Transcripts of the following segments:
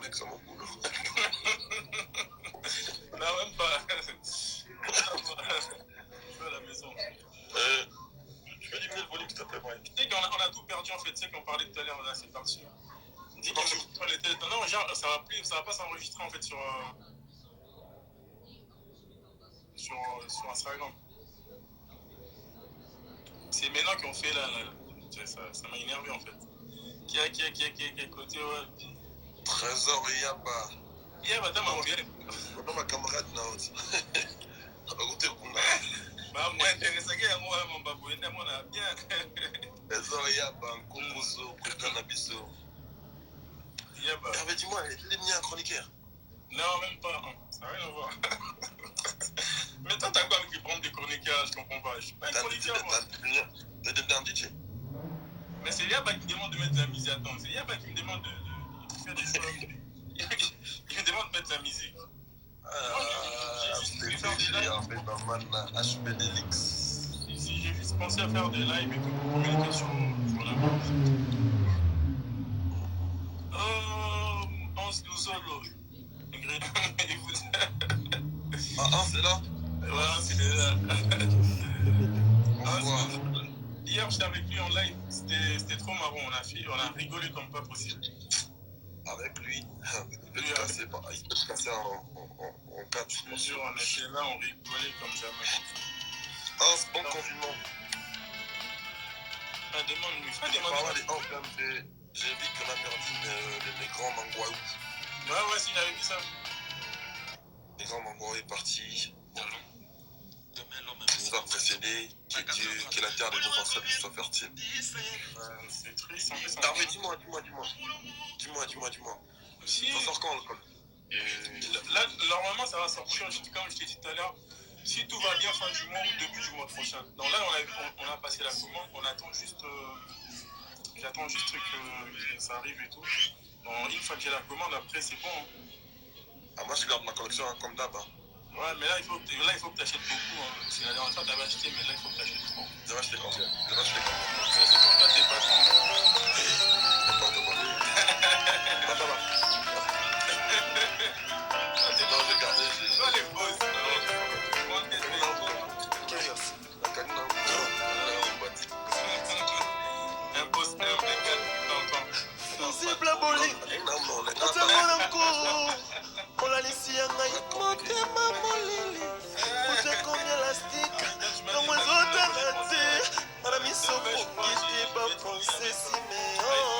mec, c'est mon boulot. Non, même pas. Je vais à la maison. Tu peux diminuer le volume, s'il te plaît, Mike. Tu sais qu'on a tout perdu en fait, tu sais qu'on parlait tout à l'heure, là, c'est parti. Dis qu'on était... Non, genre, ça va pas s'enregistrer en fait sur Instagram. C'est maintenant qu'on fait là. Ça m'a énervé en fait. Qui a côté, ouais. Trésor Yaba. Yaba, t'as ma bien. Dans ma camarade, non. Écoutez, bah, moi, intéressé, moi, mon babou, et moi, là, bien. Trésor Yaba, Nkomoso, Canabiso. Yaba. Mais dis-moi, il est venu un chroniqueur. Non, même pas. Ça n'a rien à voir. Mais toi, t'as quoi avec les problèmes des chroniqueurs? Je comprends pas. Je suis pas un chroniqueur, moi. T'es devenu un DJ. Mais c'est Yaba qui me demande de mettre de la musique. Attends, c'est Yaba qui me demande de faire des choses. Il me demande de mettre de la musique. C'est en fait un man HBDLX. Si j'ai juste pensé à faire des lives et tout pour communiquer sur la bande. Hans Luzolo. Ah, c'est là? Ouais, c'est là. Bonsoir. Hier, j'étais avec lui en live. C'était trop marrant. On a rigolé comme pas possible. Avec lui, il peut te casser en 4. Je te jure, on était là, on rigolait comme jamais. C'est bon confinement. Demande-lui. J'ai vu qu'on a perdu les grands Mangwaou. Ouais, si, j'avais vu ça. Les grands Mangwaou est parti. Il nous a précédé, que la terre de nos ancêtres soit fertile. C'est triste, en fait. Mais dis-moi. Si. Ça sort quand, l'alcool? Là, normalement, ça va sortir, comme je t'ai dit tout à l'heure. Si tout va bien, fin du mois ou début du mois prochain. Donc là, on a passé la commande, on attend juste... J'attends juste que ça arrive et tout. Donc, une fois que j'ai la commande, après, c'est bon. Hein. Ah, moi, je garde ma collection hein, comme d'hab. Hein. Ouais, mais là, il faut que tu achètes beaucoup. Hein. C'est la dernière fois, tu avais acheté, mais là, il faut que tu achètes trop. Je vais acheter combien? Ça, c'est pour toi, t'es patron. Attends, demandez. Ça va. Non, j'ai gardé. Toi, les fausses. Imposteur, sensible boli otamona nkuru olalisi ya ngai motema molili uje komi elastique ntongo ezotanga te ana miso kokiti bafonse simeon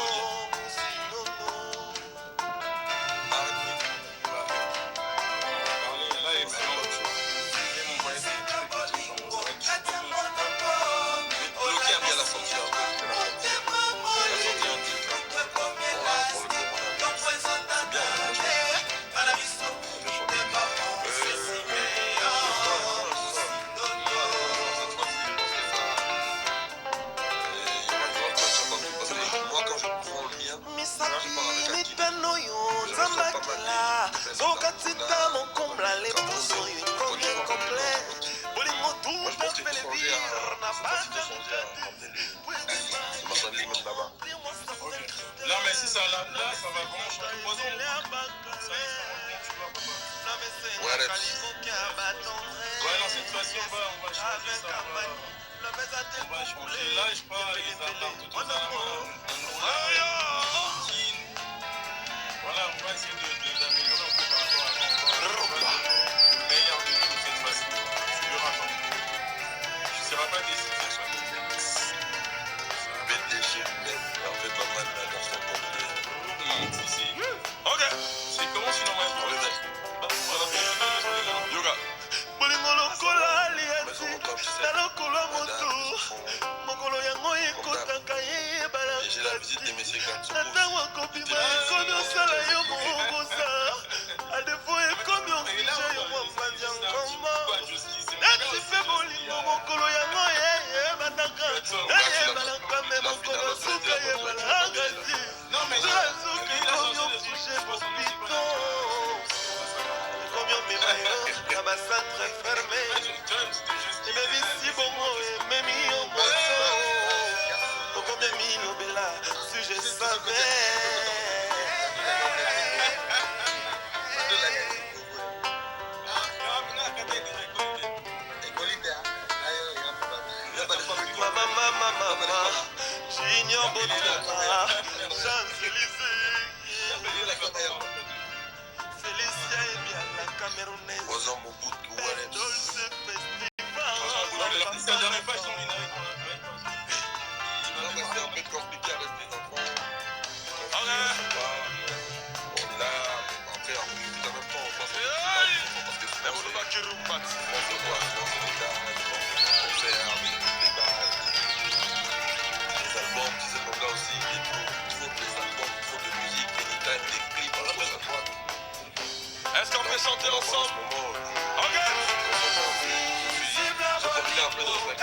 Zokatita mon comble les poussos combien complet Bolingo tout à fait les vires n'a pas Non mais c'est ça là ça va vraiment changer. Ouais non cette fois-ci on va changer ça. On va changer là je crois les attentes tout ça. Voilà, on va essayer d'améliorer un peu par rapport à avant. Meilleur de nous cette fois-ci. Tu verras quand. Tu ne seras pas déçu cette fois-ci. BDG, même, en fait, pas mal dans son complet. Si. Ok. C'est comment sinon moi Yoga. Bolingo lokola aliasi na lokolo moto mokolo yango ekotaka ye ntango akobima ekomi osala yo mokosa adefo ekomi ofige yo mwambandi ya nkoma neti mpe bolingo mokolo yango yeyebanaka eyebanaka me mokolo suka yebanaka ti zala suka ekomi ofige bopito ekomi omema yo na bacentre ferme ememisi bongo ememi yo moto okomi emilobela si je savais Wazan Mobutu, Warren. La dernière fois, ils sont en ligne avec moi. Non, mais c'est un peu compliqué avec les enfants. On est là, après, en même temps, on pense que c'est pas parce que c'est pas qui roule. On se voit, on se regarde, on fait avec les balles, les albums, tu sais, comme là aussi, il faut des albums, il faut de musique, anytime, des clips, à gauche, à droite. Est-ce qu'on peut chanter ensemble? Ok. J'ai profité un peu de respect.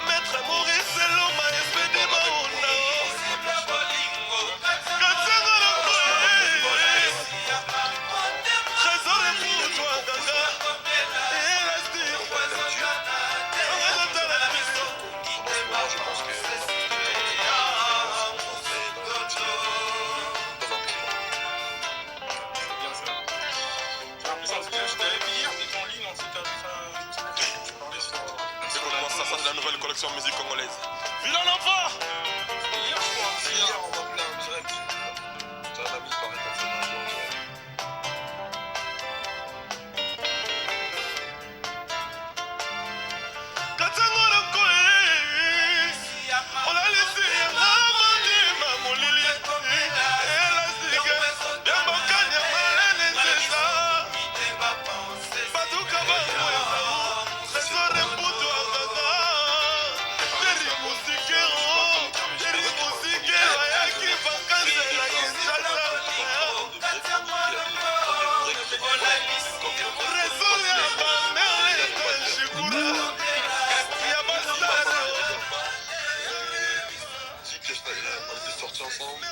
Maître Maurice Loma, SPD Maona. Trésor et pour toi, Gaga. Je pense que ça c'est la nouvelle collection musique congolaise. Vilain enfant! hier, on m'a appelé en direct. Ça m'a mis par confirmation. On était sortis ensemble.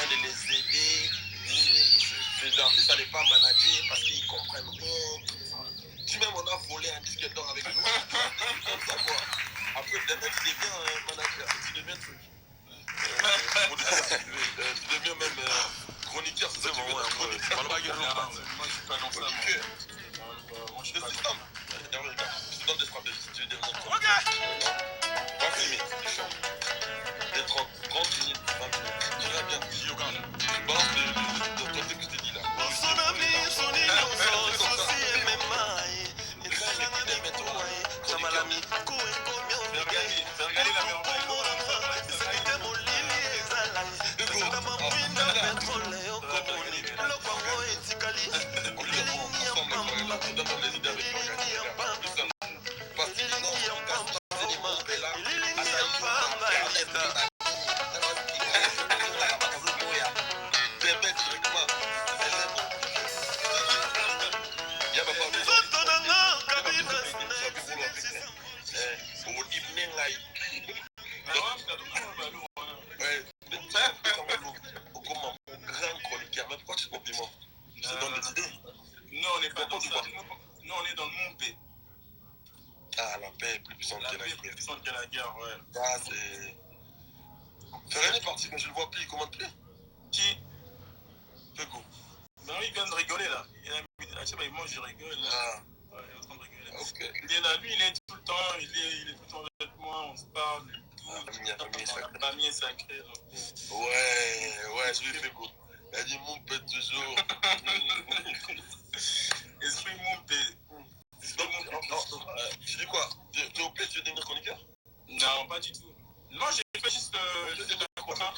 De les aider, les artistes n'allaient pas manager parce qu'ils comprennent rien. Si même on a volé un disque d'or avec nous, comme ça quoi. Après le mec il devient un manager, tu deviens truc. Tu deviens même chroniqueur, c'est ça que tu veux dire. Moi je suis pas dans ça. Moi je suis pas dans ça. Je te donne des stratégies si tu veux devenir chroniqueur. Va filmer, tu chantes. Des 30 minutes, 20 minutes. Tu vas bien. Tu balances le truc que je t'ai dit là. Nous, on est dans le monde paix. Ah, la paix est plus puissante que la guerre. Plus puissante que la guerre, ouais. Ah, c'est... Ferrari est parti, mais je le vois plus, il commande plus. Qui? Pego. Ben oui, il vient de rigoler là. Je sais pas, il mange, il rigole là. Ah. Ouais, il est en train de rigoler. Ok. Il est là, lui, il est tout le temps, il est tout le temps avec moi, on se parle, tout. La famille est sacrée. Ouais, je lui fais go. Elle dit mon père toujours. Esprit mon père. Tu dis quoi? Tu es au plaisir, tu veux devenir chroniqueur? Non, pas du tout. Non, j'ai fait juste le contrat.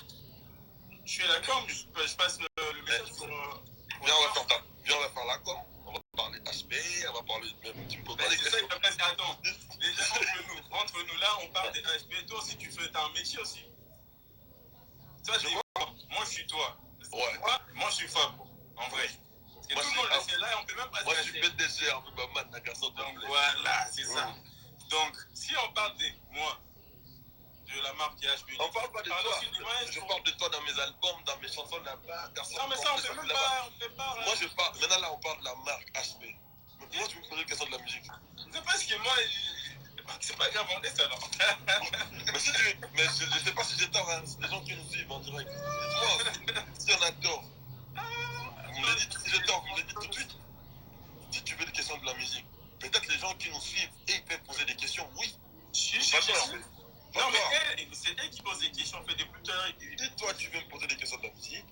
Je suis à la com, je passe le message pour... Viens, on va faire la com. On va parler HB, on va parler même... Tu me peux parler c'est ça, attends. Déjà, entre nous là, on parle des HB. Toi aussi, tu fais un métier aussi. Toi, c'est moi. Moi, je suis toi. Ouais. Moi, je suis Fab. En vrai. Parce Et tout le monde le sait. Là, on peut même pas. Moi, je suis PDG, un peu pas mal, garçon. Donc voilà, c'est ça. Donc, si on parle de moi, de la marque HB. On parle pas de toi. Je parle de toi dans mes albums, dans mes chansons là-bas. Non, mais ça, on peut même pas. Moi, je parle. Maintenant, là, on parle de la marque HB. Mais pourquoi tu me poses une question de la musique? C'est parce que moi, c'est pas grave, on laisse alors. Mais je sais pas si j'ai tort, hein. C'est des gens qui nous suivent en direct. Dites-moi si on a tort. Vous me le dites, si j'ai tort, vous me le dites tout de suite. Si tu veux des questions de la musique, peut-être les gens qui nous suivent et ils peuvent poser des questions, oui. Pas tort. Non, mais c'est eux qui posent des questions, on fait des plus tard. Si toi tu veux me poser des questions de la musique,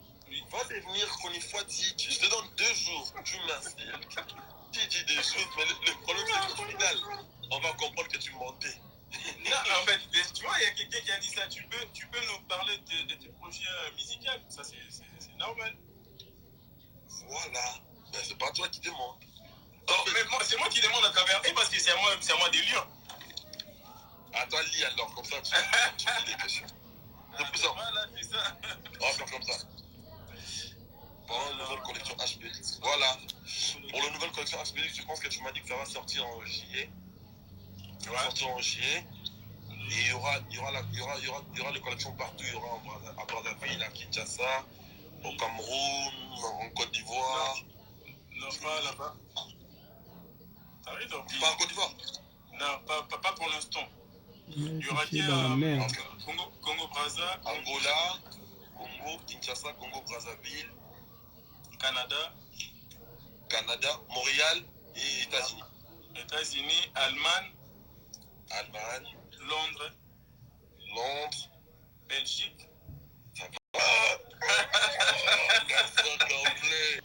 va devenir qu'on y fois dit. Je te donne 2 jours, tu m'insultes. Tu dis des choses, mais le problème c'est qu'au final, on va comprendre que tu mentais. Non, en fait, tu vois, il y a quelqu'un qui a dit ça. Tu peux nous parler de tes projets musicaux. Ça, c'est normal. Voilà. Mais c'est pas toi qui demande. Mais c'est moi qui demande à travers eux parce que c'est à moi de lire. À toi, lis alors, comme ça tu dis des questions. C'est plus simple. Voilà, c'est ça. On va faire comme ça. Pour la nouvelle collection HB. Voilà. Pour la nouvelle collection HB, je pense que tu m'as dit que ça va sortir en juillet. Ça va sortir en juillet. Et il y aura les collections partout. Il y aura à Brazzaville, à Kinshasa, au Cameroun, en Côte d'Ivoire. Non, pas là-bas. Pas en Côte d'Ivoire? Non, pas pour l'instant. Il y aura Congo Brazza, Angola, Congo, Kinshasa, Congo Brazzaville, Canada, Montréal et États-Unis. États-Unis, Allemagne, Londres, Belgique. Ça va. Garçon complet.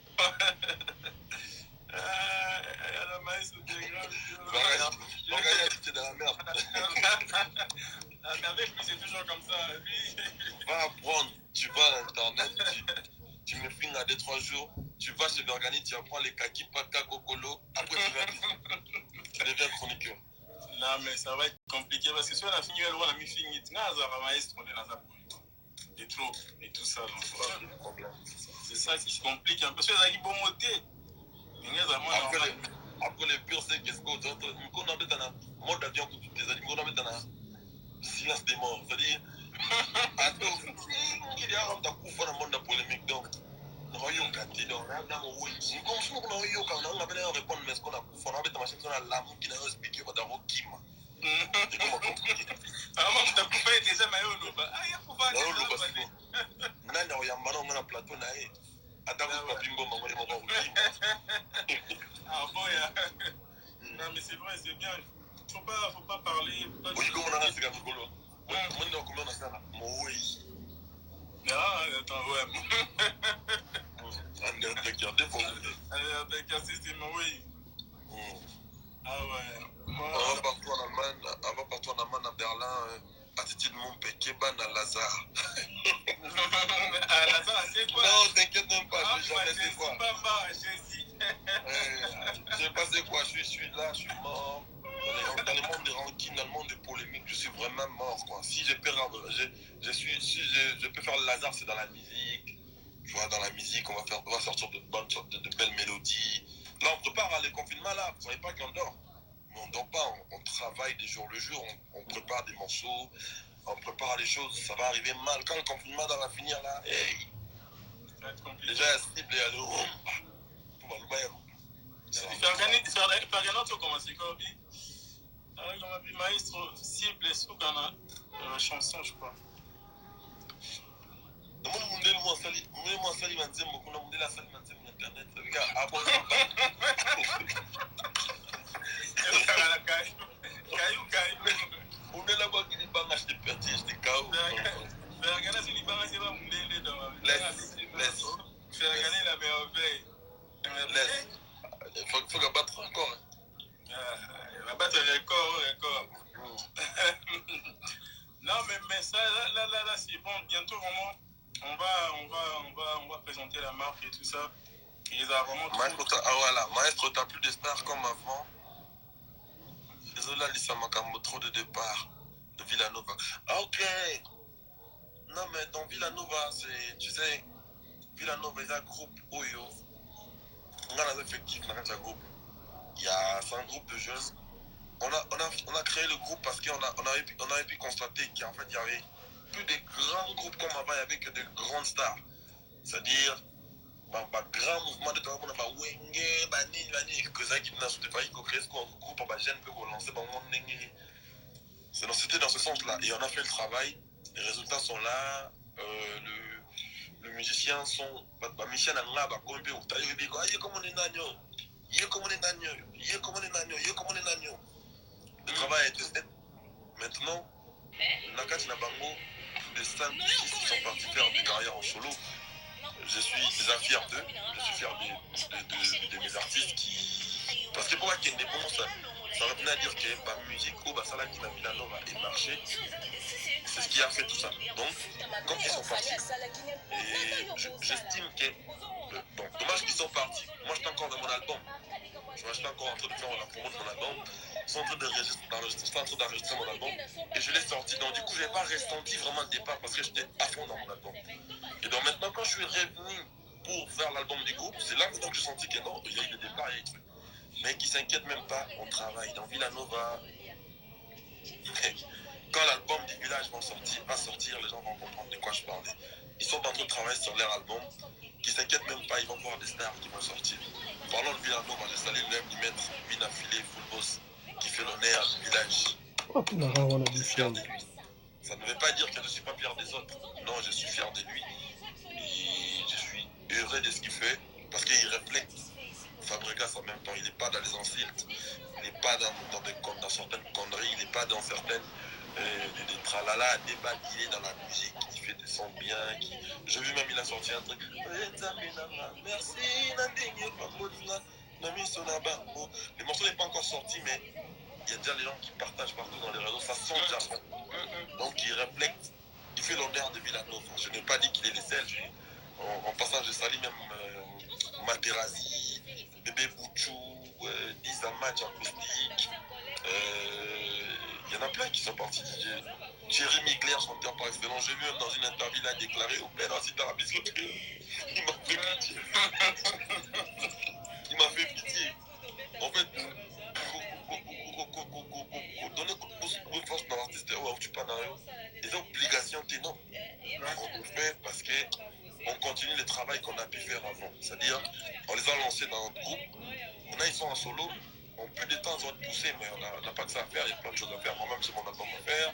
La maïs, c'est grave. Mon gars, il a dit que t'es dans la merde. Mais avec lui, c'est toujours comme ça. Lui... Va apprendre. Tu vas à Internet, tu me filmes à 2-3 jours. Tu vas chez Bergani, tu apprends les kaki, paka, kokolo. Après, tu deviens chroniqueur. Non, mais ça va être compliqué parce que si on a fini, on a mis fini. Et trop, et tout ça. C'est ça qui se complique un peu. Parce que ça qui bon moté. Après le pire, c'est qu'est-ce qu'on a dans le mode d'avion pour toutes les animaux, on a dans le silence des morts. C'est-à-dire, attends, il y a un coup dans le monde de polémique. Donc, nous avons gâté dans nous comme si nous avons répondu, mais ce qu'on a coup, on a mis dans ma chaîne, on a l'amour qui n'a pas expliqué, on a dit c'est comment compliqué. Ah, moi, je t'ai coupé déjà, mais on a il y a pour faire des choses. Non, il y a un ballon dans le plateau. Attends, vous pas bimbo, maman, les mamans. Ah bon, non, mais c'est vrai, c'est bien. Faut pas parler. Oui, comment on a fait comme golo? Moi, comment on a fait là? Oui. Ah, attends, ouais. Regardez, vous. C'est mon oui. Ah ouais. On va partir en Allemagne, à Berlin. Attitude mon Pékéban à Lazare. À Lazare, c'est quoi? Non, t'inquiète même pas, je jamais c'est quoi. Je sais pas c'est quoi, je suis là, je suis mort. Dans le monde des rankings, dans le monde des polémiques, je suis vraiment mort, quoi. Si je peux faire le Lazare, c'est dans la musique. Tu vois, dans la musique, on va sortir de belles mélodies. Là, on prépare les confinements, là. Vous ne savez pas qu'on dort. Mais on ne dort pas, on travaille des jours le jour, on prépare des morceaux, on prépare les choses, ça va arriver mal. Quand le confinement va finir là, hey, ça va être compliqué. Déjà, la cible est à l'euro. Pour le bail. Ferganato comment c'est quoi, oui? Alors, on a vu Maestro, cible et sous dans la chanson, je crois. Moi, sali manzem, kuna mundela sali manzem internet. On est là-bas qui dit pas acheter perdu, acheter KO. Fergana, si l'Ibanga, c'est pas mundele dans laisse. Fergana, la merveille. Laisse. Il faut qu'elle batte encore. Elle va battre record. Non, mais ça, là, c'est bon. Bientôt, vraiment, on va présenter la marque et tout ça. Et les a vraiment Maestro, t'as plus de stars comme avant. Désolé, Lisa Makambo, trop de départ de Villanova. Ah, ok. Non, mais dans Villanova, tu sais, Villanova, il y a un groupe Oyo. on a un effectif, on a un groupe. C'est un groupe de jeunes. On a créé le groupe parce qu'on avait pu constater qu'en fait, il y avait plus de grands groupes comme avant, il n'y avait que de grandes stars. C'est-à-dire, grand mouvement de tout le monde, Wenge, Bani, que ça qui n'a pas eu créer ce groupe, jeune peut relancer, c'était dans ce sens-là. Et on a fait le travail, les résultats sont là, le musicien sont, Michel Angla, comme on est nagno, le travail a été fait. Maintenant, Nakati Nabango, des 5 6 qui sont partis faire des carrières en solo. Je suis déjà fier d'eux, je suis fier de mes artistes qui. Parce que pour moi, qu'il y ait des bons, ça revenait à dire que la musique, ça là qui n'a mis la nova et marché, c'est ce qui a fait tout ça. Donc, quand ils sont partis, et j'estime que. Bon, dommage qu'ils sont partis. Moi, j'étais encore dans mon album. J'étais encore en train de faire la promo de mon album. Ils sont en train d'enregistrer mon album. Et je l'ai sorti. Donc, du coup, je n'ai pas ressenti vraiment le départ parce que j'étais à fond dans mon album. Et donc, maintenant, quand je suis revenu pour faire l'album du groupe, c'est là que j'ai senti que non, il y a eu le départ, il y a eu des trucs. Mais qui ne s'inquiètent même pas, on travaille dans Villanova. Quand l'album du village va sortir, les gens vont comprendre de quoi je parlais. Ils sont en train de travailler sur leur album, qui ne s'inquiètent même pas, ils vont voir des stars qui vont sortir. Parlons de Villanova, j'ai salé l'homme du maître Mina Filé, Full Boss, qui fait l'honneur du village. Je suis fier de lui. Ça ne veut pas dire que je ne suis pas fier des autres. Non, je suis fier de lui. Et je suis heureux de ce qu'il fait, parce qu'il reflète Fabregas en même temps. Il n'est pas dans les insultes, il n'est pas dans certaines conneries, il n'est pas dans certaines des tralala, des bagues, il est dans la musique, il fait des sons bien. J'ai vu même, il a sorti un truc. Merci, les morceaux n'est pas encore sorti, mais il y a déjà les gens qui partagent partout dans les réseaux, ça sent déjà bon. Donc il reflète, il fait l'honneur de Villanova. Je n'ai pas dit qu'il est le seul. En passant, je salue même Materazzi, Bébé Bouchou, Disa Match acoustique. Il y en a plein qui sont partis. Thierry Migler, chanteur par excellence. J'ai vu même dans une interview, il a déclaré au père aussi dans la biscuiterie. Il m'a fait pitié. Il m'a fait pitié. En fait, donner beaucoup de force dans l'artiste, tu pas dans les obligations, non. On le fait parce qu'on continue le travail qu'on a pu faire avant. C'est-à-dire, on les a lancés dans notre groupe. Maintenant, ils sont en solo. On peut de temps en temps pousser, mais on n'a pas que ça à faire. Il y a plein de choses à faire. Moi-même, j'ai mon album à faire.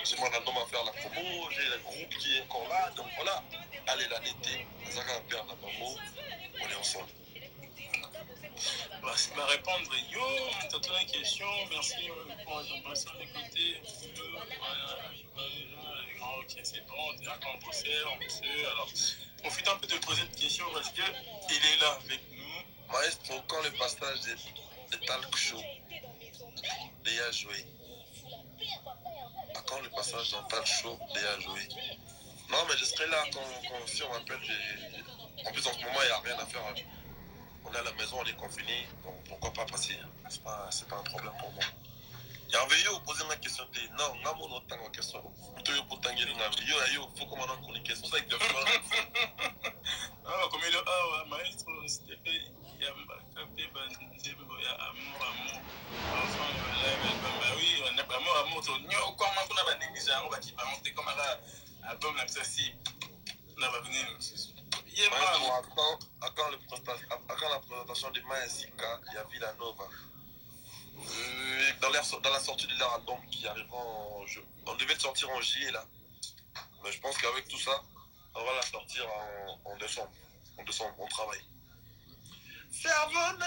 J'ai mon album à faire la promo. J'ai le groupe qui est encore là. Donc voilà. Allez, l'année d'été, on va faire la promo. On est ensemble. Je vais répondre. Yo, t'as une question. Merci pour d'écouter. Ok, c'est bon. On bossait. Alors, profite un peu de poser une question parce qu'il est là avec nous. Maestro, quand le passage de talk show déjà joué, à quand le passage dans talk show déjà joué? Non, mais je serai là quand si on m'appelle. En plus, en ce moment, il n'y a rien à faire. On est à la maison, on est confiné, donc pourquoi pas passer? C'est pas un problème pour moi. Il y a un vidéo poser une question. Non, on a mon autre question. Il faut qu'on m'en ait une question. C'est ça que ah, comme il a maestro, c'était fait. Il y a capté Banzembo, il y a amour. Enfin, oui, on a pas amour. Nous, comment on a négligé, on va qui va monter comme un album là, ça si. On va venir. Quand la présentation de Maesika, il y a Villanova. Dans la sortie de leur album qui arrivera on devait le sortir en juillet là. Mais je pense qu'avec tout ça, on va la sortir en décembre. En décembre, on travaille. Servona,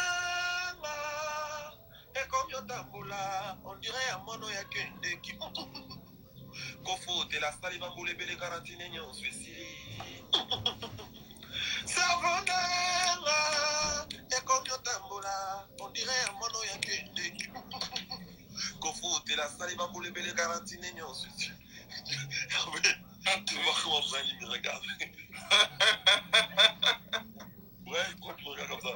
et comme Yotambola, on dirait à Mono Yakende qui. Kofo, t'es la salle, il va bouler les quarantines, on se Servona, et comme Yotambola, on dirait à Mono Yakende qui. Kofo, t'es la salle, il va bouler les quarantines, on se tu vois comment Brian me regarde. Ouais, pourquoi tu me regardes comme ça?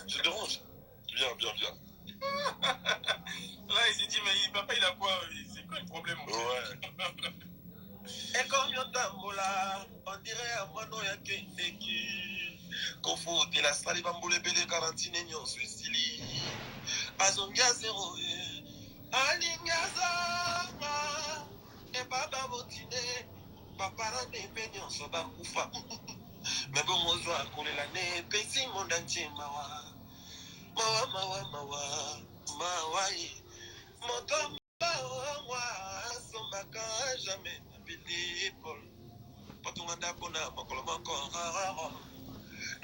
Je dérange. Viens. Là, il s'est dit, mais papa, il a quoi? C'est quoi le problème? Ouais. Et comme Yotambola, on dirait à Mano Yake. bakendeki kofutela sali bambulebele karantine nyonso esili azongi a zero alingi azanga ebaba botine bapara nebe nyonso bakufa me bongo ozwa kolela ne epesi monda ntie mawa mawa mawa mawa mawa ye moto mbawa asombaka jamais na bilipol potunga ndako na makolo moko rarara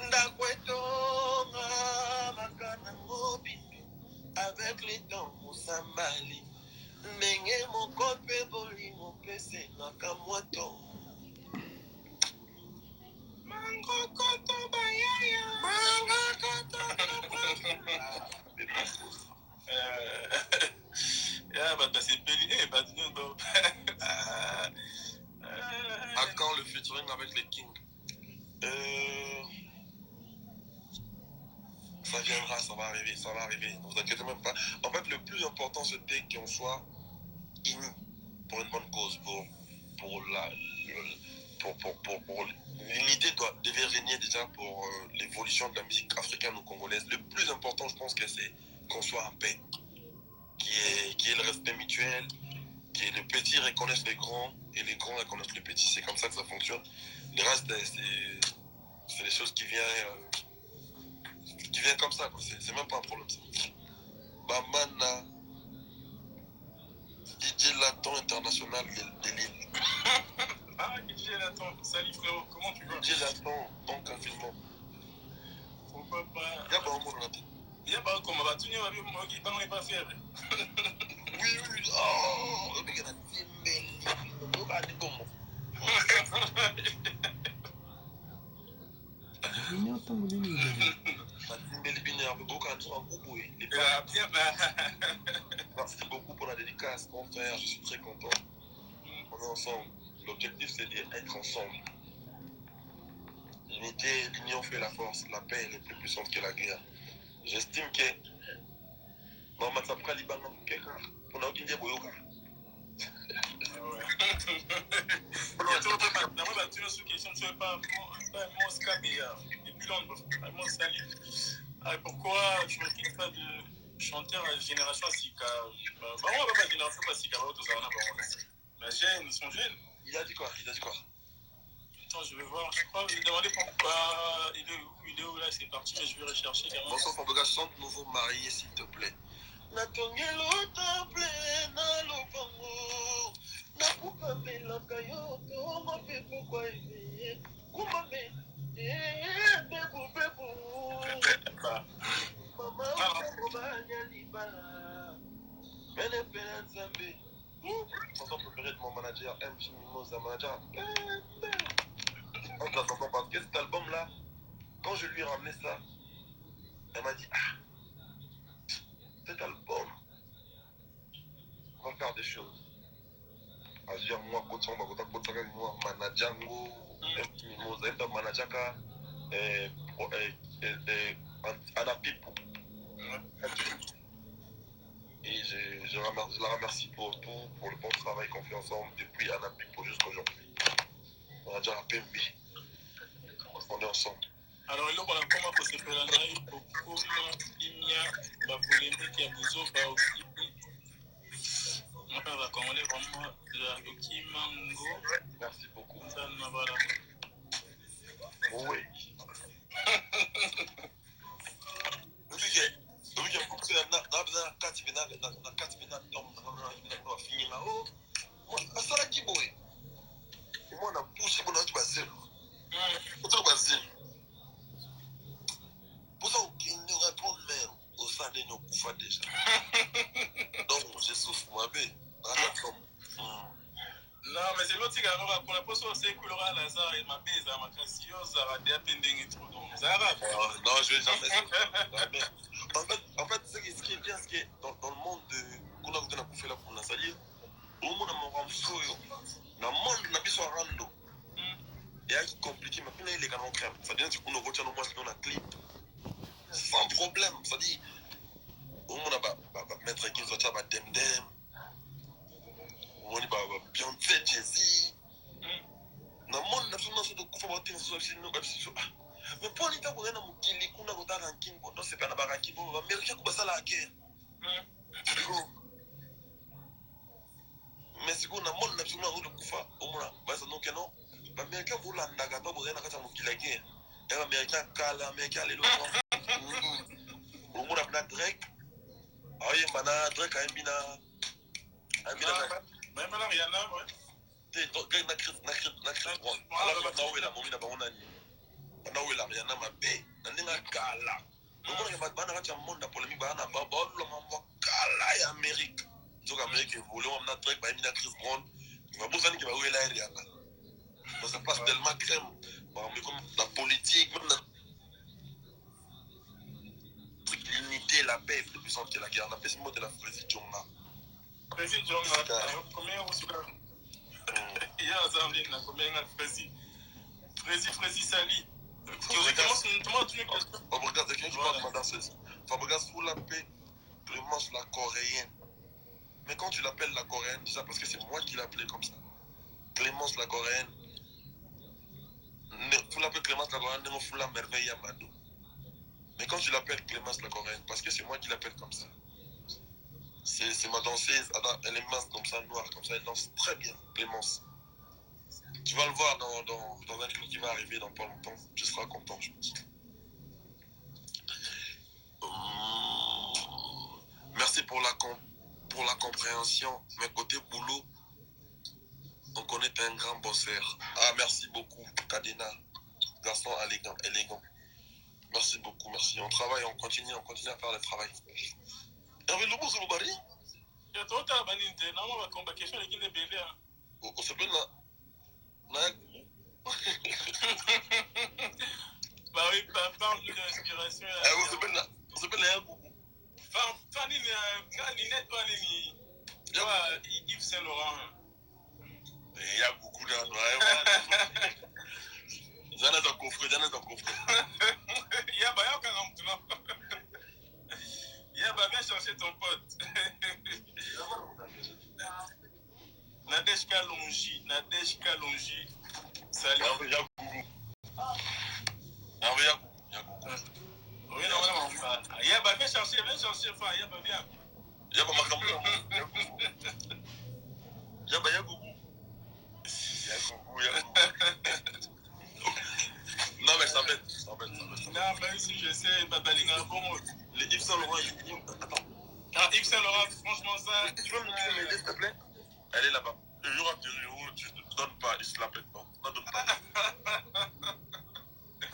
ndako etonga makana mobindu avec les temps mosambali ndenge moko mpe bolingo pesengaka mwato mangokoto bayaya mangokoto ya bato asepeli bato nyonso à quand le featuring avec les Kings? Ça viendra, ça va arriver, ne vous inquiétez même pas. En fait, le plus important, c'était qu'on soit unis pour une bonne cause, l'unité devait régner déjà pour l'évolution de la musique africaine ou congolaise. Le plus important, je pense que c'est qu'on soit en paix, qui est le respect mutuel, que les petits reconnaissent les grands et les grands reconnaissent les petits. C'est comme ça que ça fonctionne. Le reste, c'est des choses qui viennent comme ça. C'est même pas un problème, ça. Bamana, DJ Laton international de Lille. Ah, DJ Laton, salut frérot, comment tu vas? DJ Laton, en confinement. Pourquoi pas? Y'a pas un mot dans la tête. Y'a pas comme va tout moi qui n'est pas faire. Oui. Oh, le mec a dit, mais il a dit comment? Merci beaucoup pour la dédicace, mon frère, je suis très content. On est ensemble. L'objectif, c'est d'être ensemble. L'unité, l'union fait la force. La paix, elle est plus puissante que la guerre. J'estime que dans ma tapra libangan quelqu'un pour n'a aucune idée boyoka. Pourquoi tu ne quittes pas de chanter à la génération Sika? On va pas génération Sika, la jeune, ils sont jeunes. Il a dit quoi? Attends, je vais voir. Je crois que je vais demander pourquoi il est où là, c'est parti, mais je vais rechercher quand même. Bonsoir, Famboga, chante Nouveau Marié, s'il te plaît. Natongelo temple na lopango nakupambelaka yo tongo mpe pourquoi eye kumame bebu mama otango banya libala mene pena nzambe chanson préférée de mon manager MC Mimosa manager on t'entend parce que cet album là quand je lui ai ramené ça elle m'a dit cet album on va faire des choses. Azia moi kotsong bakota kotsaka moi manajango mimoza enda manajaka anapipo. Et je la remercie pour tout, pour le bon travail qu'on fait ensemble depuis Anapipo jusqu'aujourd'hui. On a déjà rappelé, on est ensemble. Alors, il y a comment pour se faire la naïve pour il y a la polémique qui a besoin aussi. On va commander vraiment la Mango. Merci beaucoup. Ça ne va pas. Oui. Donc, je souffre moi bien. Non, mais c'est l'autre qui a pour la poste, c'est que l'aura Lazare et ma baise à ma cassio, ça va bien pending et trop. Donc, ça va. Non, je vais jamais. En fait, ce qui est bien, c'est que dans le monde de Kuna Kuna Koufé la Kuna, c'est-à-dire, au monde de mon ramsoyo, dans le monde de la biso rando, il y a qui compliqué, mais puis il est canon crème. C'est-à-dire, tu peux nous retirer au moins si on a clip. Sans problème. C'est-à-dire, au monde va mettre qui soit va Demdem. On va Beyoncé, Jay-Z. Na monde na fuma so to kufa ba tin so sino ba so. Mais pour l'état ko na mukili kuna ko ta ranking bo, c'est pas na ba ranking bo, Américain ko ba sala guerre. Mais si on a monde na fuma ko kufa, au moins ba ça donc non. Ba Américain ko landa ga ba bo na ka mukila guerre. Et Américain kala, Américain les locaux. Au moins na Drake. Ah y mana Drake a mbina. Même là Rihanna, ouais. Na Chris Brown. Alors na we la momina ba onani. Na we la Rihanna mabe. Na ninga kala. Donc on va bana ka monde polémique ba na ba lo mambo kala ya Amérique. Donc Amérique voulait on a Drake ba mbina Chris Brown. Il va bosani que ba we la Rihanna. Donc ça passe tellement crème. Bon mais comme la politique même la l'unité, la paix est plus puissante que la guerre. On appelle ce mot de la Frésie Djonga. Frésie Djonga, combien vous savez? Il y a un Zambien, combien de Frésie? Frésie Sali. Regarde, quelqu'un qui parle de ma danseuse. Fabregas, vous l'appelez Clémence la Coréenne. Mais quand tu l'appelles la Coréenne, déjà parce que c'est moi qui l'appelais comme ça. Clémence la Coréenne. Vous l'appelez Clémence la Coréenne, vous la merveille à Mado. Mais quand tu l'appelles Clémence la Coréenne, parce que c'est moi qui l'appelle comme ça. C'est ma danseuse, elle est mince comme ça, noire comme ça, elle danse très bien, Clémence. Tu vas le voir dans un clip qui va arriver dans pas longtemps, tu seras content, je pense. Merci pour la compréhension, mais côté boulot, on connaît un grand bosseur. Ah, merci beaucoup, Kadena, garçon élégant. Merci beaucoup, merci. On travaille, on continue à faire le travail. Hervé Lobo, c'est le bari? Il y a trop de banines, non, on va combattre question de qui est bébé. On s'appelle là. Bah oui, parle-nous d'inspiration. On s'appelle là. Fanny, Ninette, toi, Yves Saint-Laurent. Il y a beaucoup d'endroits. J'en ai un coffre. Viens chercher ton pote. Nadeshka Longi. Salut. Oui, non, viens chercher, viens. Yaba Makambo. Yaba Yagougou. Non, mais ça m'aide. Non, même si je sais, Babalinga, bon. Les Yves Saint Laurent, attends. Ah, Yves Saint Laurent, franchement, ça. Tu peux m'aider, s'il te plaît? Elle est là-bas. Il y aura tu ne donnes pas, il se la pète, non? Ne donne pas.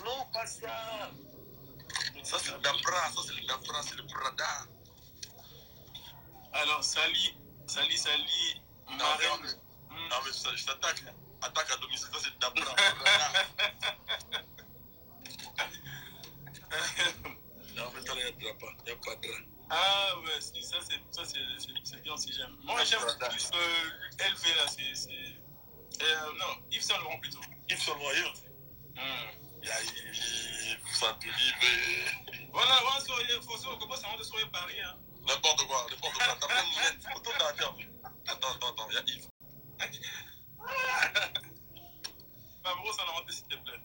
Non, pas ça. Ça, c'est le Dabra, c'est le Prada. Alors, Sali, Marine. Non, mais je t'attaque. Attaque à domicile, ça, c'est le Dabra. Non, mais il n'y a pas de drap. Ah, ouais, ça, c'est bien si j'aime. Moi, j'aime plus LV, là, non, Yves Saint Laurent plutôt. Yves Saint Laurent, il y a Yves Saint-Olive. Voilà, il faut comment ça va de soirée Paris, hein. N'importe quoi. T'as plein de lunettes. Autant d'argent. Attends, il y a Yves. Favreau, ça l'envoie, s'il te plaît.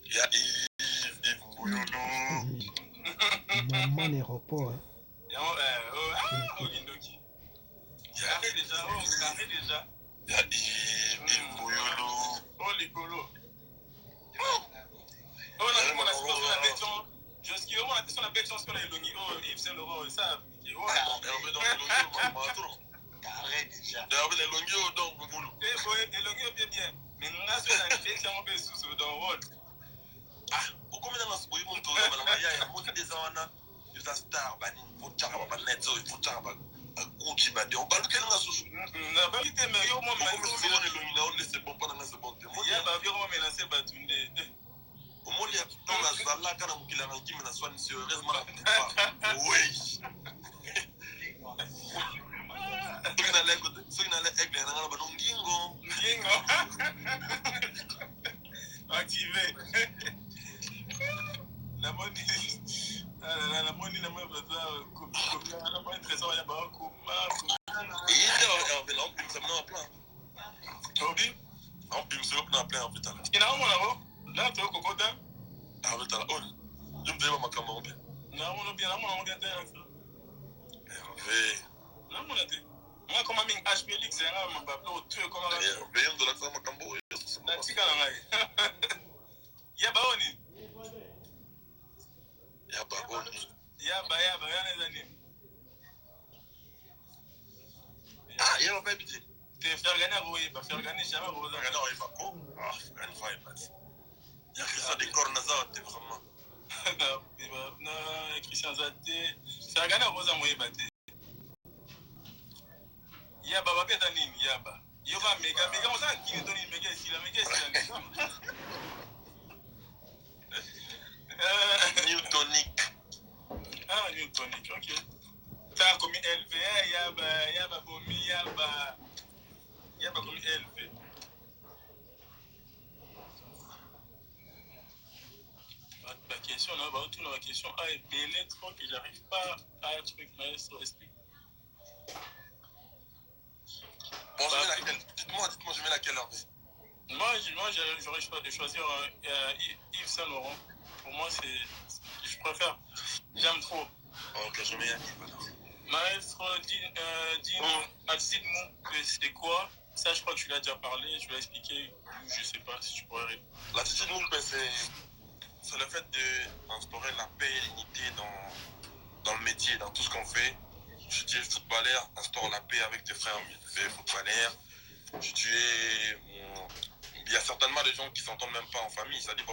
Il y a Yves Bouyoulou. Maman l'aéroport, hein. Ogindoki. Carré déjà. Il y a Yves Bouyoulou. Oh, les colos. On a sur la bête chance. Jusqu'à on a sur la bête chance qu'on a Elongi. Oh, Yves Saint Laurent, ça. Hervé dans Elongi, carré déjà. Hervé Elongi, dans Bouboulou. Elongi, bien. Mais nous avons fait un effet qui a un sous dans le rôle. Ah, pourquoi nous avons fait un tour il y a un des ans, il y a un star, il faut que tu aies net, il faut que tu aies Gucci, on va le faire dans sous. La vérité, mais yo, moi, je on laisse bon pendant ce bon temps. Il y a un avion, mais là, c'est Batunde. Au moins, il y a dans la Zala, quand on a dit, mais soigne sérieusement la oui. Ceux qui n'allaient aigle, Ngingo. Activé. La monnaie, la monnaie, la monnaie trésor, il y a pas un coup. Et il y a un peu, ça me n'a pas. Toby? Un peu, c'est bien en putain. Il y a un moment là, tu as cocotin. Ah, mais t'as la honte. Je me dis, ma caméra bien. Non, bien, on bien. Hervé. Non, mon été. Moi, comme un HBLX, c'est un peu tu es comme un. Hervé, je dois la faire ma caméra. La tika là. Yabaoni. Yabaoni. Yaba, rien des années. Ah, il y a un peu petit. Tu es faire gagner à vous, pas faire gagner jamais à vous. Gagner à Ifako. Ah, gagner à Ifako. Il y a Christian de Cornazat, vraiment. Non, Christian Zate. Faire gagner à vous, à moi, batté. Yaba, va bien t'anime, Yaba. Yoba, méga, on sait qui est donné, méga, ici, la méga, ici, la Newtonic. Ah, Newtonic, ok. T'as comme LV, Yaba, Bomi, Yaba comme LV. Ma question, là, tout dans la question A et B, les trop que j'arrive pas à truc, maestro, explique. Bon, je mets laquelle? Dites-moi, je mets laquelle, Hervé? Moi, j'aurais choisi Yves Saint Laurent. Pour moi, je préfère. J'aime trop. Ok, je mets Yves alors. Maestro, dites-moi que c'est quoi? Ça, je crois que tu l'as déjà parlé. Je vais expliquer. Je sais pas si tu pourrais. L'attitude Moulpe, c'est le fait d'instaurer la paix et l'unité dans le métier, dans tout ce qu'on fait. Tu es footballeur, instaure la paix avec tes frères footballeurs. Il y a certainement des gens qui ne s'entendent même pas en famille. Ça dit,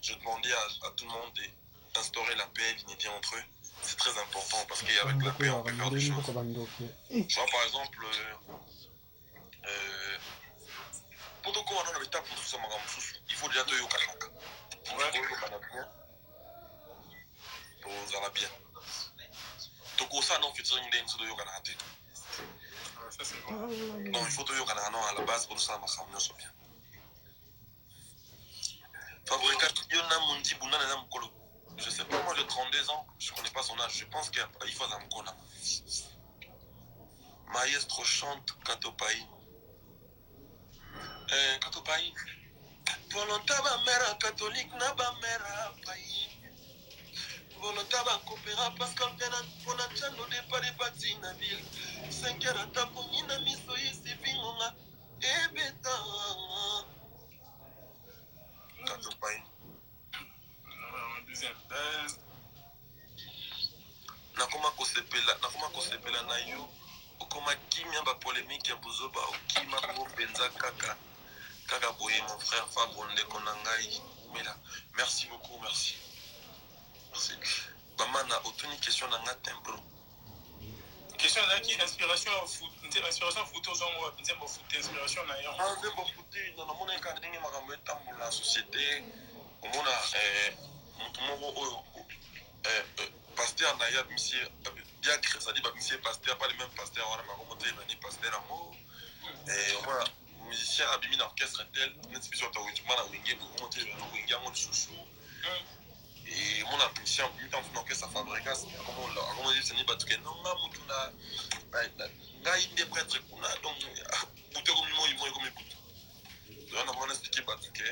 je demandais à tout le monde d'instaurer la paix et l'unité entre eux. C'est très important parce qu'avec la paix, on peut faire des choses. Tu vois, par exemple, il faut déjà te yokanaka. Pour bien. Toko ça non featuring den so yoka na te. Ça c'est bon. Non, il faut te yoka na non à la base pour ça ma famille so bien. Fabricat yona mundi buna na mkolo. Je sais pas, moi j'ai 32 ans, je connais pas son âge, je pense qu'il faut à Mkona. Maestro chante Katopai. Katopai. Volontaire ba mère catholique na ba mère pai. Volontaire ba coopéra Pascal Pena pour la chano de Paris bâti na ville. 5 heures à tapo ina miso ici vingonga. Ebeta. Katopai. Deuxième. Nakoma kosepela na yo. Okoma kimia ba polémique ya buzoba okima ko penza kaka boye mon frère Fabonde Konangai Mela. Merci beaucoup, merci. Merci. Maman a aucune question dans notre tempo. Question qui inspiration foot, inspiration photo genre inspiration na yo. Ah, c'est bon photo dans le monde quand dingue makambo etambo la société. Omona mutumo pasteur na ya monsieur diacre, ça dit ba monsieur pasteur pas le même pasteur wana makomote na ni pasteur amour. Omona musicien abimi na orchestre tel, net biso ta witima na winge komote na winge ngo chouchou. Et mon appréciation en même temps orchestre à Fabregas, comment dire, c'est ni batuke non nga mutu na nga inde prêtre kuna donc buto comme moi comme buto. Donc on a expliqué batuke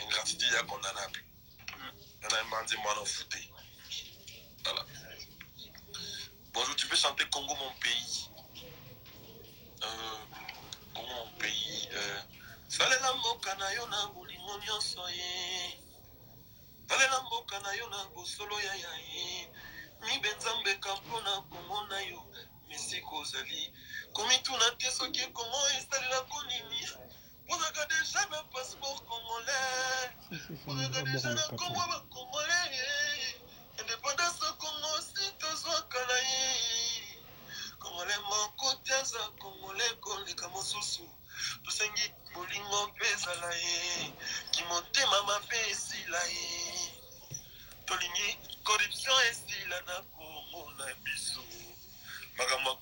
ingratitude ya condamnable. On a demandé moi en fouté. Voilà. Bonjour, tu peux chanter Congo mon pays. Congo mon pays. Salela mboka na yo na bolingo nyonso ye. Salela mboka na yo na bosolo ya ye. Mibe nzambe kampona Kongo na yo. Mesi kozali. Komituna te soki Kongo esalela konini. Pozaka deja ba passeport congolais. Pozaka deja na Kongo ba congolais. Indépendance Congo si tozwaka na ye. Congolais moko tiaza Congolais koleka mosusu. Tosengi bolingo mpe ezala ye. Kimotema mabe esila ye. Tolingi corruption esila na Congo na biso. Makambo